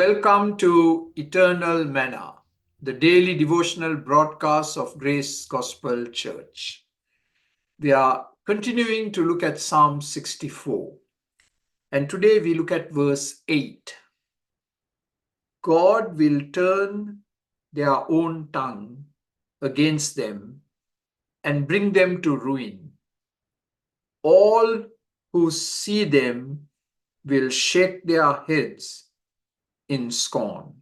welcome to Eternal Manna, the daily devotional broadcast of Grace Gospel Church. We are continuing to look at Psalm 64, and today we look at verse 8. God will turn their own tongue against them and bring them to ruin. All who see them will shake their heads in scorn.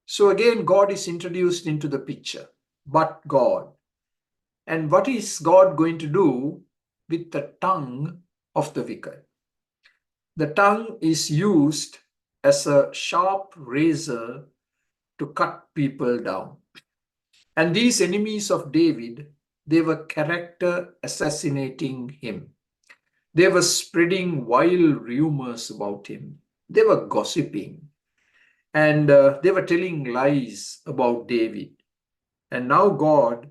So again, God is introduced into the picture, but God. And what is God going to do with the tongue of the wicked? The tongue is used as a sharp razor to cut people down. And these enemies of David, they were character assassinating him. They were spreading vile rumors about him. They were gossiping. And they were telling lies about David. And now God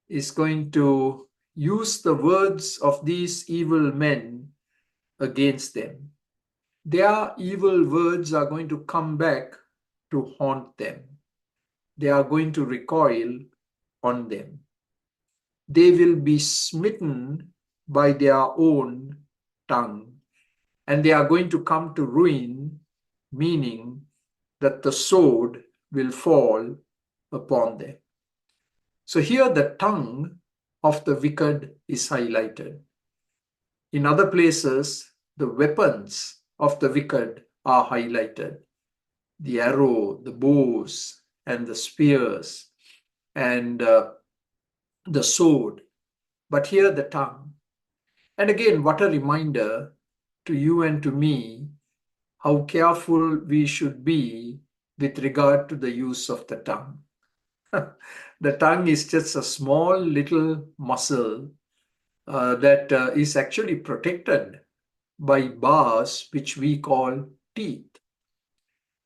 is going to use the words of these evil men against them. Their evil words are going to come back to haunt them. They are going to recoil on them. They will be smitten by their own tongue, and they are going to come to ruin, meaning that the sword will fall upon them. So here the tongue of the wicked is highlighted. In other places, the weapons of the wicked are highlighted. The arrow, the bows, and the spears, and the sword. But here the tongue. And again, what a reminder to you and to me how careful we should be with regard to the use of the tongue. The tongue is just a small little muscle that is actually protected by bars which we call teeth.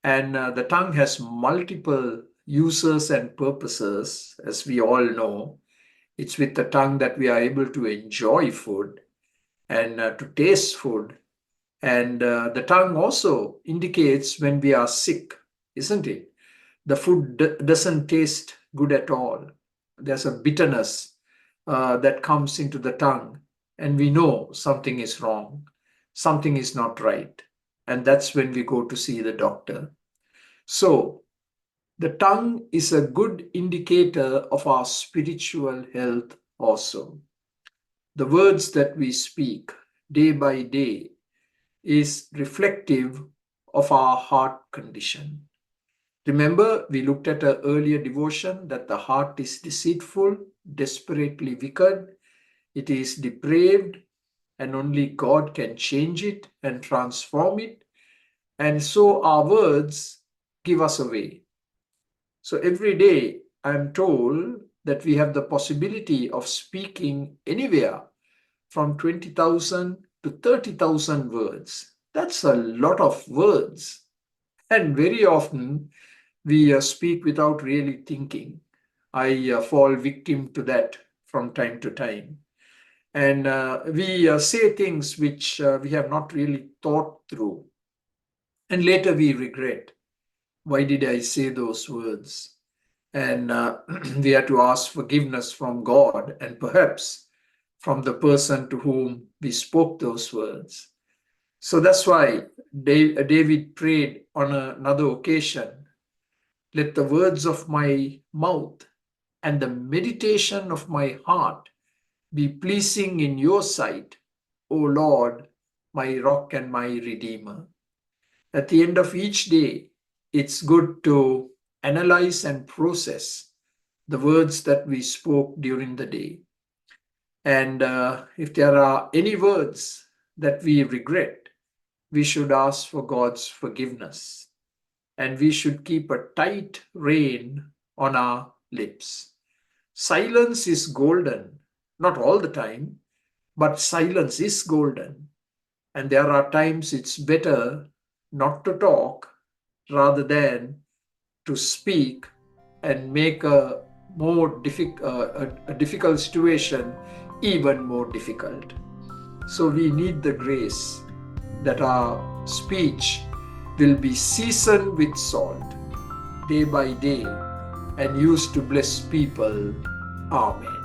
And the tongue has multiple uses and purposes, as we all know. It's with the tongue that we are able to enjoy food and to taste food. And the tongue also indicates when we are sick, isn't it? The food doesn't taste good at all. There's a bitterness that comes into the tongue, and we know something is wrong, something is not right. And that's when we go to see the doctor. So, the tongue is a good indicator of our spiritual health also. The words that we speak day by day is reflective of our heart condition. Remember, we looked at an earlier devotion that the heart is deceitful, desperately wicked, it is depraved, and only God can change it and transform it. And so our words give us away. So every day I'm told that we have the possibility of speaking anywhere from 20,000 to 30,000 words. That's a lot of words. And very often we speak without really thinking. I fall victim to that from time to time. And we say things which we have not really thought through. And later we regret. Why did I say those words? And we have to ask forgiveness from God and perhaps from the person to whom we spoke those words. So that's why David prayed on another occasion, let the words of my mouth and the meditation of my heart be pleasing in your sight, O Lord, my rock and my redeemer. At the end of each day, it's good to analyze and process the words that we spoke during the day. And if there are any words that we regret, we should ask for God's forgiveness. And we should keep a tight rein on our lips. Silence is golden, not all the time, but silence is golden. And there are times it's better not to talk rather than to speak and make a difficult situation even more difficult. So we need the grace that our speech will be seasoned with salt day by day and used to bless people. Amen.